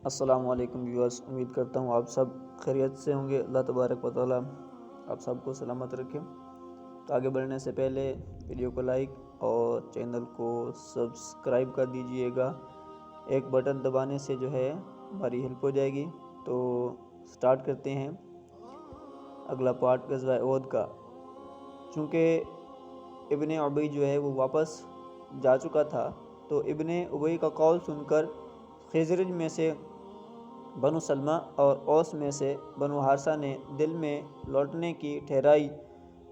السلام علیکم ویورز، امید کرتا ہوں آپ سب خیریت سے ہوں گے۔ اللہ تبارک و تعالیٰ آپ سب کو سلامت رکھے۔ تو آگے بڑھنے سے پہلے ویڈیو کو لائک اور چینل کو سبسکرائب کر دیجئے گا۔ ایک بٹن دبانے سے جو ہے ہماری ہیلپ ہو جائے گی۔ تو سٹارٹ کرتے ہیں اگلا پارٹ غزوہ احد کا۔ چونکہ ابن ابی جو ہے وہ واپس جا چکا تھا، تو ابن ابی کا قول سن کر خزرج میں سے بنو سلمہ اور اوس میں سے بنو حارثہ نے دل میں لوٹنے کی ٹھہرائی،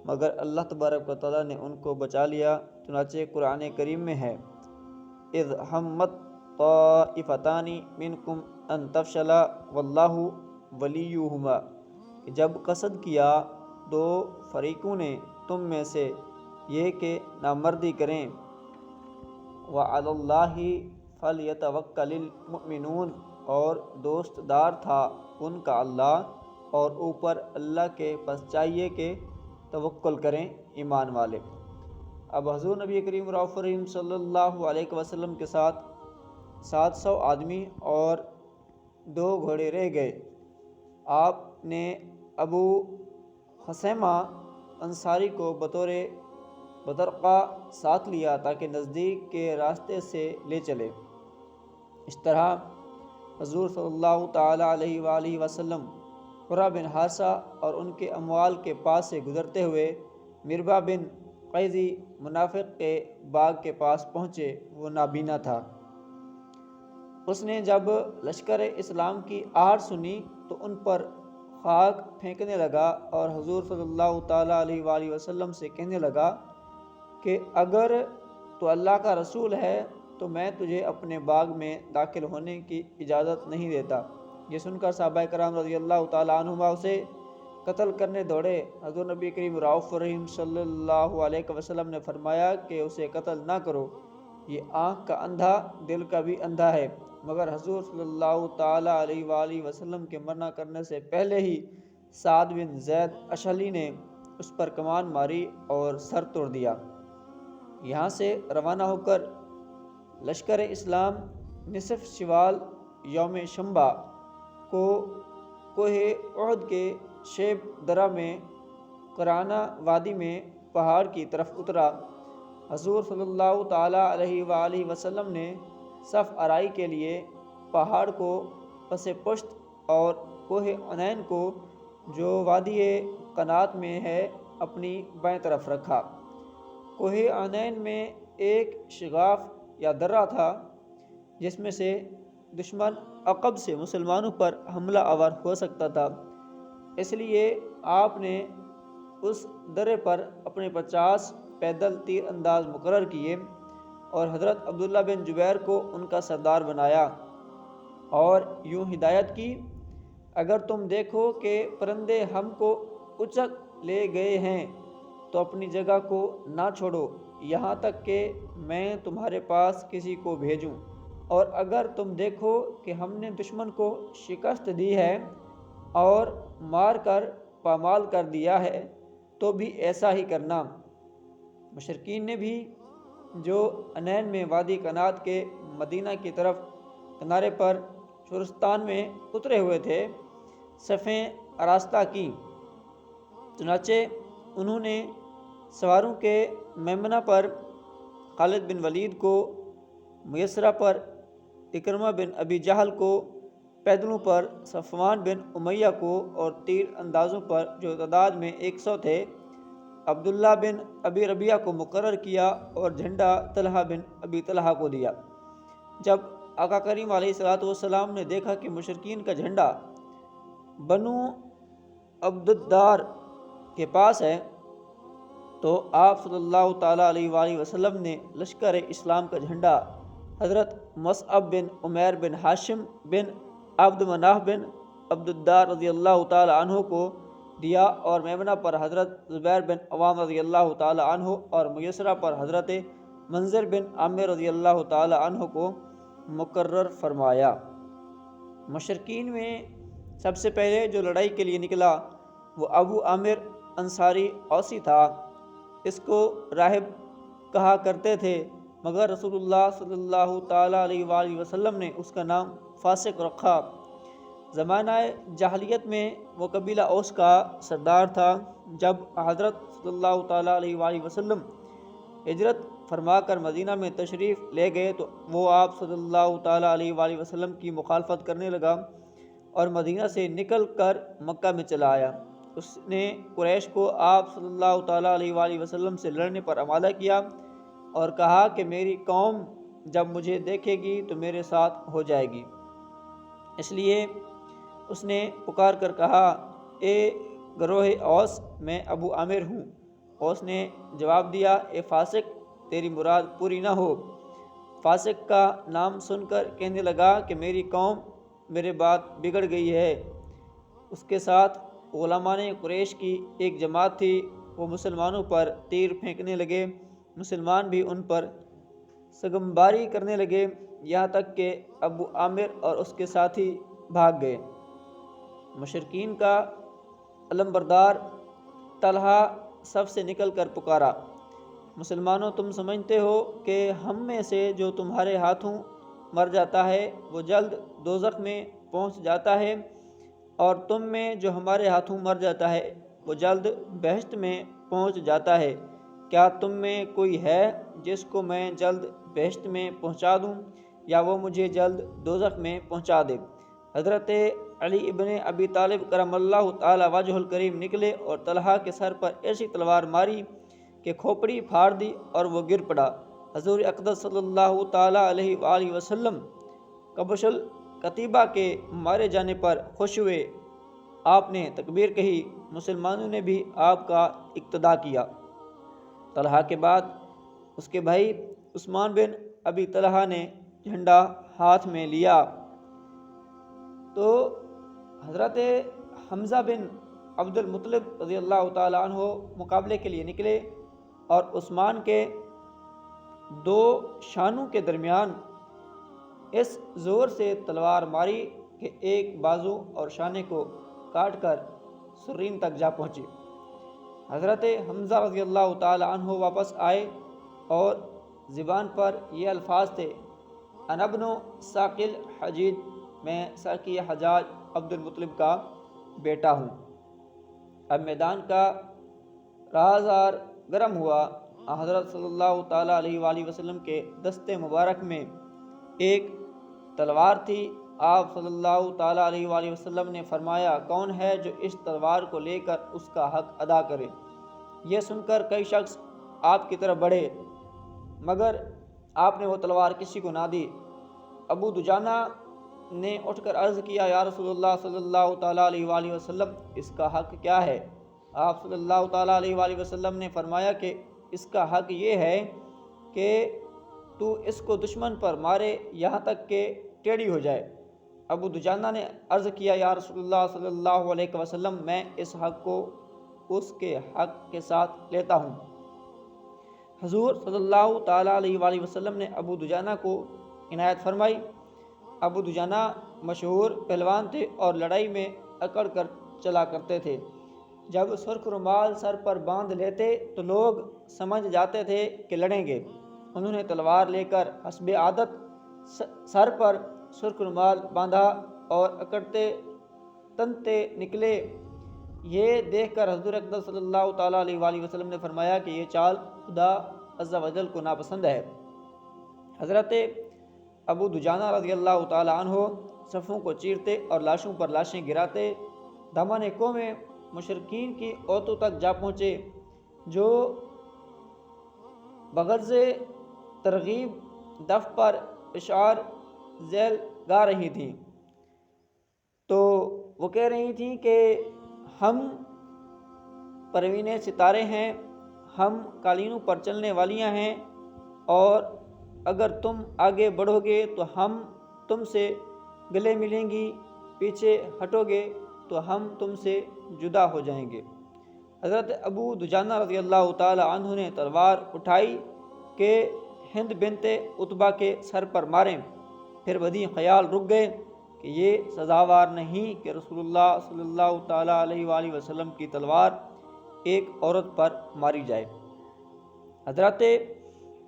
مگر اللہ تبارک و تعالیٰ نے ان کو بچا لیا۔ چنانچہ قرآن کریم میں ہے اذ ہمت طائفتان منکم ان تفشلا واللہ ولیہما، جب قصد کیا دو فریقوں نے تم میں سے یہ کہ نامردی کریں، وعلی اللہ فلیتوکل المؤمنون، اور دوست دار تھا ان کا اللہ، اور اوپر اللہ کے پس چاہیے کہ توکل کریں ایمان والے۔ اب حضور نبی کریم رؤوف الرحیم صلی اللہ علیہ وسلم کے ساتھ 700 آدمی اور 2 گھوڑے رہ گئے۔ آپ نے ابو خثیمہ انصاری کو بطور بطرقہ ساتھ لیا تاکہ نزدیک کے راستے سے لے چلے۔ اس طرح حضور صلی اللہ تعالیٰ علیہ وآلہ وسلم قرہ بن حارثہ اور ان کے اموال کے پاس سے گزرتے ہوئے مربع بن قیظی منافق کے باغ کے پاس پہنچے۔ وہ نابینا تھا۔ اس نے جب لشکر اسلام کی آہٹ سنی تو ان پر خاک پھینکنے لگا اور حضور صلی اللہ تعالیٰ علیہ وآلہ وسلم سے کہنے لگا کہ اگر تو اللہ کا رسول ہے تو میں تجھے اپنے باغ میں داخل ہونے کی اجازت نہیں دیتا۔ یہ سن کر صحابہ کرام رضی اللہ تعالیٰ عنہما اسے قتل کرنے دوڑے۔ حضور نبی کریم رؤوف الرحیم صلی اللہ علیہ وسلم نے فرمایا کہ اسے قتل نہ کرو، یہ آنکھ کا اندھا دل کا بھی اندھا ہے۔ مگر حضور صلی اللہ تعالیٰ علیہ وآلہ وسلم کے منع کرنے سے پہلے ہی سعد بن زید اشہلی نے اس پر کمان ماری اور سر توڑ دیا۔ یہاں سے روانہ ہو کر لشکر اسلام نصف شوال یوم شنبہ کو کوہ احد کے شیب درہ میں قرانہ وادی میں پہاڑ کی طرف اترا۔ حضور صلی اللہ تعالیٰ علیہ وآلہ وسلم نے صف آرائی کے لیے پہاڑ کو پس پشت اور کوہ عنین کو جو وادی قنات میں ہے اپنی بائیں طرف رکھا۔ کوہ عنین میں ایک شگاف یا درہ تھا جس میں سے دشمن عقب سے مسلمانوں پر حملہ آور ہو سکتا تھا، اس لیے آپ نے اس درے پر اپنے 50 پیدل تیر انداز مقرر کیے اور حضرت عبداللہ بن جبیر کو ان کا سردار بنایا اور یوں ہدایت کی، اگر تم دیکھو کہ پرندے ہم کو اچک لے گئے ہیں تو اپنی جگہ کو نہ چھوڑو یہاں تک کہ میں تمہارے پاس کسی کو بھیجوں، اور اگر تم دیکھو کہ ہم نے دشمن کو شکست دی ہے اور مار کر پامال کر دیا ہے تو بھی ایسا ہی کرنا۔ مشرکین نے بھی جو عنین میں وادی قنات کے مدینہ کی طرف کنارے پر شورستان میں اترے ہوئے تھے صفیں آراستہ کی۔ چنانچہ انہوں نے سواروں کے میمنہ پر خالد بن ولید کو، میسرہ پر اکرمہ بن ابی جہل کو، پیدلوں پر صفوان بن امیہ کو اور تیر اندازوں پر جو تعداد میں 100 تھے عبداللہ بن ابی ربیعہ کو مقرر کیا اور جھنڈا طلحہ بن ابی طلحہ کو دیا۔ جب آقا کریم علیہ السلام نے دیکھا کہ مشرکین کا جھنڈا بنو عبدالدار کے پاس ہے تو آپ صلی اللہ تعالیٰ علیہ وآلہ وسلم نے لشکر اسلام کا جھنڈا حضرت مصعب بن عمیر بن ہاشم بن عبد مناف بن عبدالدار رضی اللہ تعالیٰ عنہ کو دیا اور میمنہ پر حضرت زبیر بن عوام رضی اللہ تعالیٰ عنہ اور میسرہ پر حضرت منذر بن عامر رضی اللہ تعالیٰ عنہ کو مقرر فرمایا۔ مشرکین میں سب سے پہلے جو لڑائی کے لیے نکلا وہ ابو عامر انصاری اوسی تھا۔ اس کو راہب کہا کرتے تھے، مگر رسول اللہ صلی اللہ تعالیٰ علیہ وآلہ وسلم نے اس کا نام فاسق رکھا۔ زمانہ جاہلیت میں وہ قبیلہ اوس کا سردار تھا۔ جب حضرت صلی اللہ تعالیٰ علیہ وآلہ وسلم ہجرت فرما کر مدینہ میں تشریف لے گئے تو وہ آپ صلی اللہ تعالیٰ علیہ وآلہ وسلم کی مخالفت کرنے لگا اور مدینہ سے نکل کر مکہ میں چلا آیا۔ اس نے قریش کو آپ صلی اللہ تعالیٰ علیہ وآلہ وسلم سے لڑنے پر آمادہ کیا اور کہا کہ میری قوم جب مجھے دیکھے گی تو میرے ساتھ ہو جائے گی، اس لیے اس نے پکار کر کہا، اے گروہ اوس، میں ابو عامر ہوں۔ اوس نے جواب دیا، اے فاسق، تیری مراد پوری نہ ہو۔ فاسق کا نام سن کر کہنے لگا کہ میری قوم میرے بعد بگڑ گئی ہے۔ اس کے ساتھ غلامان قریش کی ایک جماعت تھی، وہ مسلمانوں پر تیر پھینکنے لگے، مسلمان بھی ان پر سگمباری کرنے لگے، یہاں تک کہ ابو عامر اور اس کے ساتھی بھاگ گئے۔ مشرکین کا علمبردار طلحہ سب سے نکل کر پکارا، مسلمانوں، تم سمجھتے ہو کہ ہم میں سے جو تمہارے ہاتھوں مر جاتا ہے وہ جلد دوزخ میں پہنچ جاتا ہے، اور تم میں جو ہمارے ہاتھوں مر جاتا ہے وہ جلد بہشت میں پہنچ جاتا ہے۔ کیا تم میں کوئی ہے جس کو میں جلد بہشت میں پہنچا دوں یا وہ مجھے جلد دوزخ میں پہنچا دے؟ حضرت علی ابن ابی طالب کرم اللہ تعالی وجہ الکریم نکلے اور طلحہ کے سر پر ایسی تلوار ماری کہ کھوپڑی پھاڑ دی اور وہ گر پڑا۔ حضور اقدس صلی اللہ تعالی علیہ وآلہ وسلم کبش القتیبہ کے مارے جانے پر خوش ہوئے، آپ نے تکبیر کہی، مسلمانوں نے بھی آپ کا اقتدا کیا۔ طلحہ کے بعد اس کے بھائی عثمان بن ابی طلحہ نے جھنڈا ہاتھ میں لیا تو حضرت حمزہ بن عبد المطلب رضی اللہ تعالیٰ عنہ مقابلے کے لیے نکلے اور عثمان کے دو شانوں کے درمیان اس زور سے تلوار ماری کہ ایک بازو اور شانے کو کاٹ کر سرین تک جا پہنچی۔ حضرت حمزہ رضی اللہ تعالیٰ عنہ واپس آئے اور زبان پر یہ الفاظ تھے، انا ابن ثاقل حجید، میں ساقی حجاج عبد المطلب کا بیٹا ہوں۔ اب میدان کا رازار گرم ہوا۔ حضرت صلی اللہ تعالیٰ علیہ وآلہ وسلم کے دستے مبارک میں ایک تلوار تھی۔ آپ صلی اللہ تعالیٰ علیہ وآلہ وسلم نے فرمایا، کون ہے جو اس تلوار کو لے کر اس کا حق ادا کرے؟ یہ سن کر کئی شخص آپ کی طرف بڑھے مگر آپ نے وہ تلوار کسی کو نہ دی۔ ابو دجانہ نے اٹھ کر عرض کیا، یا رسول اللہ صلی اللہ تعالیٰ علیہ وآلہ وسلم، اس کا حق کیا ہے؟ آپ صلی اللہ تعالیٰ علیہ وآلہ وسلم نے فرمایا کہ اس کا حق یہ ہے کہ تو اس کو دشمن پر مارے یہاں تک کہ ٹیڑھی ہو جائے۔ ابو دجانہ نے عرض کیا، یا رسول اللہ صلی اللہ علیہ وسلم، میں اس حق کو اس کے حق کے ساتھ لیتا ہوں۔ حضور صلی اللہ تعالیٰ علیہ وآلہ وسلم نے ابو دجانہ کو عنایت فرمائی۔ ابو دجانہ مشہور پہلوان تھے اور لڑائی میں اکڑ کر چلا کرتے تھے۔ جب سرخ رومال سر پر باندھ لیتے تو لوگ سمجھ جاتے تھے کہ لڑیں گے۔ انہوں نے تلوار لے کر حسب عادت سر پر سرخ رومال باندھا اور اکڑتے تنتے نکلے۔ یہ دیکھ کر حضور اقدس صلی اللہ تعالیٰ علیہ وآلہ وسلم نے فرمایا کہ یہ چال خدا عز و جل کو ناپسند ہے۔ حضرت ابو دجانہ رضی اللہ تعالیٰ عنہ صفوں کو چیرتے اور لاشوں پر لاشیں گراتے دامن قوم مشرکین کی عورتوں تک جا پہنچے جو بغرض ترغیب دف پر اشعار ذیل گا رہی تھیں، تو وہ کہہ رہی تھیں کہ ہم پروین ستارے ہیں، ہم قالینوں پر چلنے والیاں ہیں، اور اگر تم آگے بڑھو گے تو ہم تم سے گلے ملیں گی، پیچھے ہٹو گے تو ہم تم سے جدا ہو جائیں گے۔ حضرت ابو دجانہ رضی اللہ تعالی عنہ نے تلوار اٹھائی کہ ہند بنت عتبہ کے سر پر ماریں، پھر بدی خیال رک گئے کہ یہ سزاوار نہیں کہ رسول اللہ صلی اللہ تعالیٰ علیہ وآلہ وسلم کی تلوار ایک عورت پر ماری جائے۔ حضرت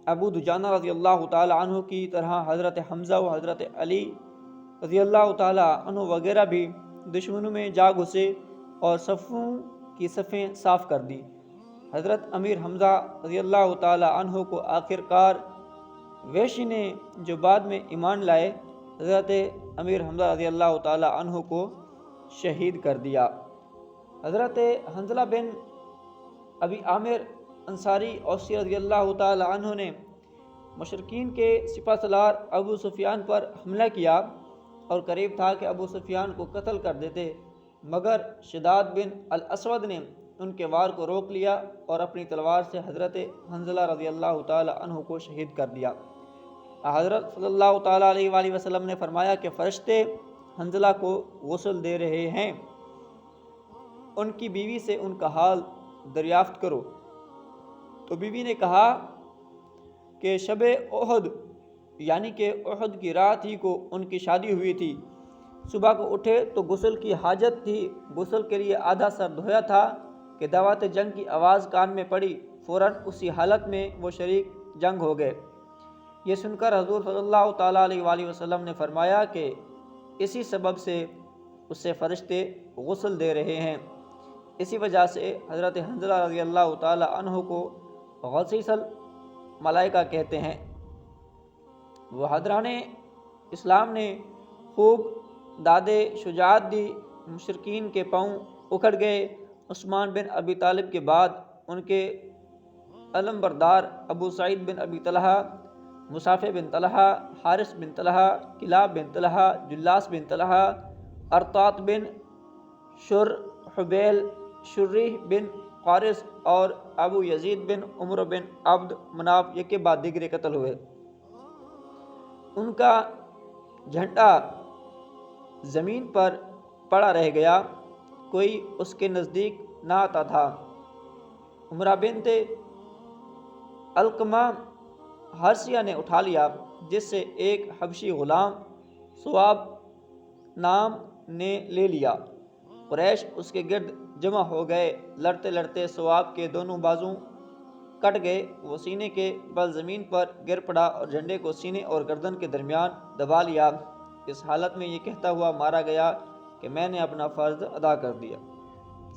ابو دجانہ رضی اللہ تعالی عنہ کی طرح حضرت حمزہ و حضرت علی رضی اللہ تعالی عنہ وغیرہ بھی دشمنوں میں جا گھسے اور صفوں کی صفیں صاف کر دی۔ حضرت امیر حمزہ رضی اللہ تعالی عنہ کو آخر کار ویشی نے جو بعد میں ایمان لائے، حضرت امیر حمزہ رضی اللہ تعالی عنہ کو شہید کر دیا۔ حضرت حنظلہ بن ابی عامر انصاری اوسی رضی اللہ تعالی عنہ نے مشرکین کے سپہ سالار ابو سفیان پر حملہ کیا اور قریب تھا کہ ابو سفیان کو قتل کر دیتے، مگر شداد بن الاسود نے ان کے وار کو روک لیا اور اپنی تلوار سے حضرت حنظلہ رضی اللہ تعالی عنہ کو شہید کر دیا۔ حضرت صلی اللہ تعالی علیہ وآلہ وسلم نے فرمایا کہ فرشتے حنظلہ کو غسل دے رہے ہیں، ان کی بیوی سے ان کا حال دریافت کرو۔ تو بیوی نے کہا کہ شب احد یعنی کہ احد کی رات ہی کو ان کی شادی ہوئی تھی، صبح کو اٹھے تو غسل کی حاجت تھی، غسل کے لیے آدھا سر دھویا تھا کہ دعوت جنگ کی آواز کان میں پڑی، فوراً اسی حالت میں وہ شریک جنگ ہو گئے۔ یہ سن کر حضور صلی اللہ تعالیٰ علیہ وآلہ وسلم نے فرمایا کہ اسی سبب سے اس سے فرشتے غسل دے رہے ہیں۔ اسی وجہ سے حضرت حنظلہ رضی اللہ تعالی عنہ کو غسیس الملائکہ کہتے ہیں۔ وہ حضران اسلام نے خوب دادے شجاعت دی، مشرکین کے پاؤں اکھڑ گئے۔ عثمان بن ابی طالب کے بعد ان کے علم بردار ابو سعید بن ابی طلحہ، مصعب بن طلحہ، حارث بن طلحہ، کلاب بن طلحہ، جلاس بن طلحہ، ارطاط بن شرحبیل، شریح بن قارث اور ابو یزید بن عمر بن عبد مناف یک کے بعد دیگرے قتل ہوئے۔ ان کا جھنڈا زمین پر پڑا رہ گیا، کوئی اس کے نزدیک نہ آتا تھا۔ عمرہ بنت علقمہ ہرسیہ نے اٹھا لیا، جس سے ایک حبشی غلام ثواب نام نے لے لیا۔ قریش اس کے گرد جمع ہو گئے، لڑتے لڑتے ثواب کے دونوں بازو کٹ گئے، وہ سینے کے بل زمین پر گر پڑا اور جھنڈے کو سینے اور گردن کے درمیان دبا لیا۔ اس حالت میں یہ کہتا ہوا مارا گیا کہ میں نے اپنا فرض ادا کر دیا۔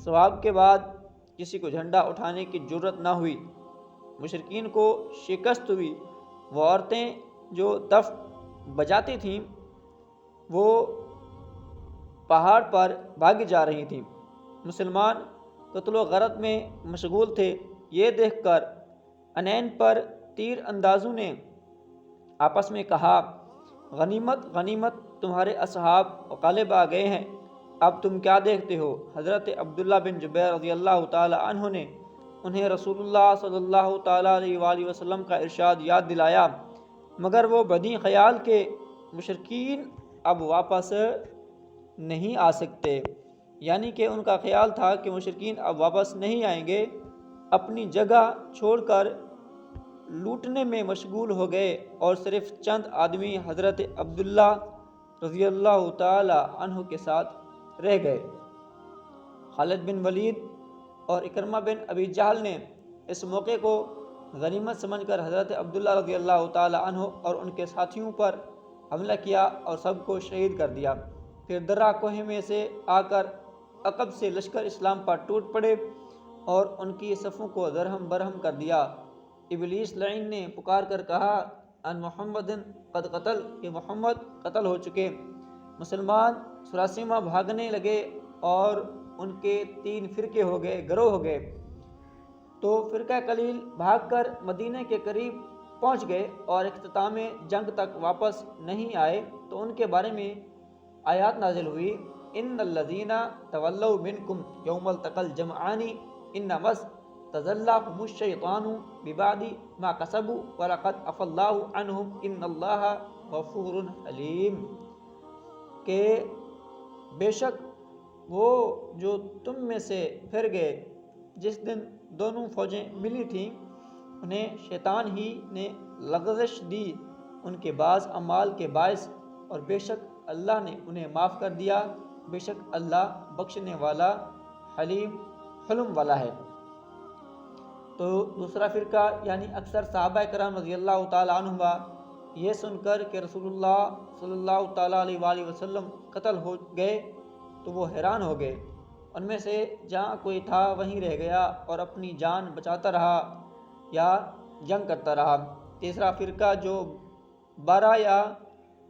ثواب کے بعد کسی کو جھنڈا اٹھانے کی جرت نہ ہوئی، مشرکین کو شکست ہوئی۔ وہ عورتیں جو دف بجاتی تھیں وہ پہاڑ پر بھاگی جا رہی تھیں، مسلمان قتل و غارت میں مشغول تھے۔ یہ دیکھ کر انین پر تیر اندازوں نے آپس میں کہا، غنیمت غنیمت، تمہارے اصحاب غالب آ گئے ہیں، اب تم کیا دیکھتے ہو؟ حضرت عبداللہ بن جبیر رضی اللہ تعالی عنہ نے انہیں رسول اللہ صلی اللہ تعالی علیہ وآلہ وسلم کا ارشاد یاد دلایا، مگر وہ بدی خیال کے مشرکین اب واپس نہیں آ سکتے، یعنی کہ ان کا خیال تھا کہ مشرکین اب واپس نہیں آئیں گے، اپنی جگہ چھوڑ کر لوٹنے میں مشغول ہو گئے اور صرف چند آدمی حضرت عبداللہ رضی اللہ تعالی عنہ کے ساتھ رہ گئے۔ خالد بن ولید اور اکرمہ بن ابی جہل نے اس موقع کو غنیمت سمجھ کر حضرت عبداللہ رضی اللہ تعالی عنہ اور ان کے ساتھیوں پر حملہ کیا اور سب کو شہید کر دیا۔ پھر درہ کوہ میں سے آ کر عقب سے لشکر اسلام پر ٹوٹ پڑے اور ان کی صفوں کو درہم برہم کر دیا۔ ابلیس لعین نے پکار کر کہا، ان محمد قد قتل، کہ محمد قتل ہو چکے۔ مسلمان سراسیمہ بھاگنے لگے اور ان کے 3 فرقے ہو گئے، گروہ ہو گئے۔ تو فرقہ قلیل بھاگ کر مدینہ کے قریب پہنچ گئے اور اختتام جنگ تک واپس نہیں آئے، تو ان کے بارے میں آیات نازل ہوئی، ان الذین تولوا منکم یوم التقى الجمعان انما استزلهم الشیطان ببعض ما کسبوا ولقد عفا اللہ عنہم ان اللہ غفور حلیم، کہ بے شک وہ جو تم میں سے پھر گئے جس دن دونوں فوجیں ملی تھیں، انہیں شیطان ہی نے لغزش دی ان کے بعض اعمال کے باعث، اور بے شک اللہ نے انہیں معاف کر دیا، بے شک اللہ بخشنے والا حلیم حلم والا ہے۔ تو دوسرا فرقہ یعنی اکثر صحابہ کرام رضی اللہ تعالیٰ عنہ یہ سن کر کہ رسول اللہ صلی اللہ تعالیٰ علیہ وآلہ وسلم قتل ہو گئے تو وہ حیران ہو گئے۔ ان میں سے جہاں کوئی تھا وہیں رہ گیا اور اپنی جان بچاتا رہا یا جنگ کرتا رہا۔ تیسرا فرقہ جو 12 یا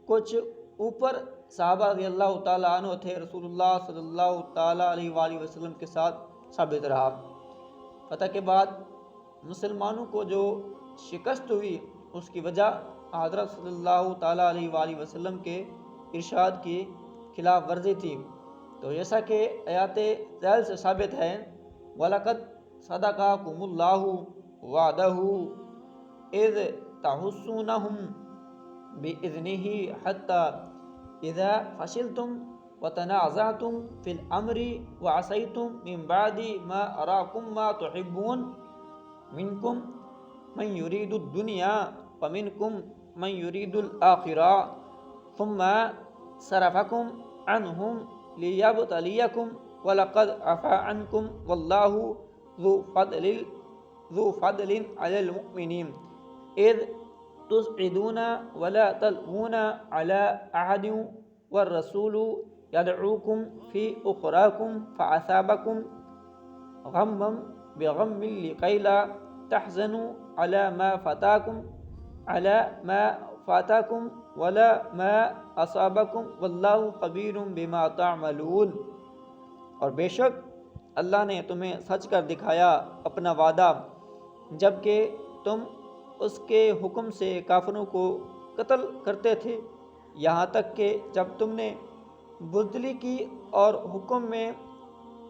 کچھ اوپر صحابہ رضی اللہ تعالیٰ عنہ تھے رسول اللہ صلی اللہ تعالیٰ علیہ وآلہ وسلم کے ساتھ ثابت رہا۔ فتح کے بعد مسلمانوں کو جو شکست ہوئی اس کی وجہ حضرت صلی اللہ تعالیٰ علیہ وآلہ وسلم کے ارشاد کی خلاف ورزی تھی۔ تو جیسا کہ آیات ذیل سے ثابت ہے وَلَقَدْ صَدَقَكُمُ اللَّهُ وَعْدَهُ إِذْ تَحُسُّونَهُمْ بِإِذْنِهِ حَتَّى إِذَا فَشِلْتُمْ وَتَنَازَعْتُمْ فِي الْأَمْرِ وَعَصَيْتُمْ مِنْ بَعْدِ مَا أَرَاكُمْ مَا تُحِبُّونَ مِنْكُمْ مَنْ يُرِيدُ الدُّنْيَا وَمِنْكُمْ مَنْ يُرِيدُ الْآخِرَةَ ثُمَّ صَرَفَكُمْ عَنْهُمْ لِيَبْتَلِيَكُمْ وَلَقَدْ عَفَا عَنْكُمْ وَاللَّهُ ذُو فَضْلٍ عَلَى الْمُؤْمِنِينَ إِذْ تُصْعِدُونَ وَلَا تَلْوُونَ عَلَى أَحَدٍ وَالرَّسُولُ يَدْعُوكُمْ فِي أُخْرَاكُمْ فَأَصَابَكُمْ غَمًّا بِغَمٍّ لِكَيْ لَا تَحْزَنُوا عَلَى مَا فَاتَكُمْ وَلَا مَا أَصَابَكُمْ وَاللَّهُ خَبِيرٌ بِمَا تَعْمَلُونَ۔ اور بے شک اللہ نے تمہیں سچ کر دکھایا اپنا وعدہ جب کہ تم اس کے حکم سے کافروں کو قتل کرتے تھے، یہاں تک کہ جب تم نے بزدلی کی اور حکم میں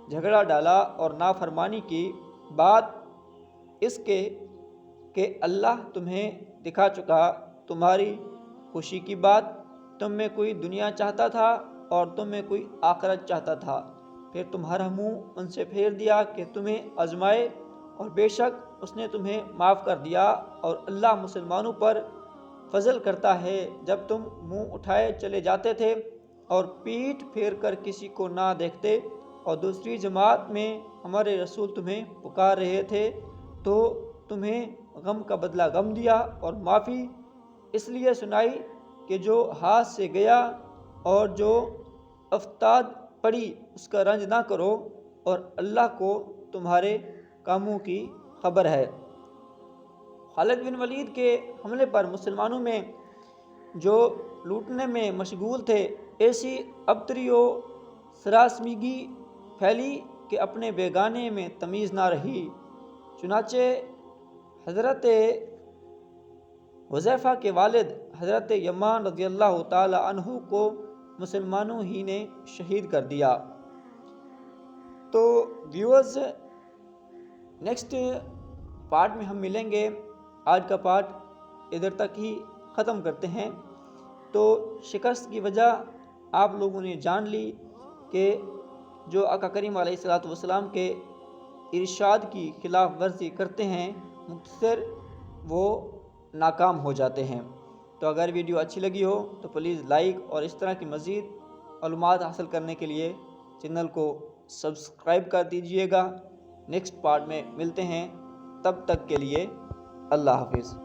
جھگڑا ڈالا اور نافرمانی کی، بات اس کے کہ اللہ تمہیں دکھا چکا تمہاری خوشی کی بات، تم میں کوئی دنیا چاہتا تھا اور تم میں کوئی آخرت چاہتا تھا، پھر تمہارا منہ ان سے پھیر دیا کہ تمہیں آزمائے، اور بے شک اس نے تمہیں معاف کر دیا، اور اللہ مسلمانوں پر فضل کرتا ہے جب تم منہ اٹھائے چلے جاتے تھے اور پیٹھ پھیر کر کسی کو نہ دیکھتے، اور دوسری جماعت میں ہمارے رسول تمہیں پکار رہے تھے تو تمہیں غم کا بدلہ غم دیا اور معافی اس لیے سنائی کہ جو ہاتھ سے گیا، اور جو افتاد پڑی اس کا رنج نہ کرو، اور اللہ کو تمہارے کاموں کی خبر ہے۔ خالد بن ولید کے حملے پر مسلمانوں میں جو لوٹنے میں مشغول تھے ایسی ابتری و سراسمیگی پھیلی کہ اپنے بیگانے میں تمیز نہ رہی، چنانچہ حضرت حذیفہ کے والد حضرت یمان رضی اللہ تعالی عنہ کو مسلمانوں ہی نے شہید کر دیا۔ تو ویورز نیکسٹ پارٹ میں ہم ملیں گے، آج کا پارٹ ادھر تک ہی ختم کرتے ہیں۔ تو شکست کی وجہ آپ لوگوں نے جان لی کہ جو آقا کریم علیہ الصلوۃ والسلام کے ارشاد کی خلاف ورزی کرتے ہیں مختصر وہ ناکام ہو جاتے ہیں۔ تو اگر ویڈیو اچھی لگی ہو تو پلیز لائک، اور اس طرح کی مزید معلومات حاصل کرنے کے لیے چینل کو سبسکرائب کر دیجیے گا۔ نیکسٹ پارٹ میں ملتے ہیں، تب تک کے لیے اللہ حافظ۔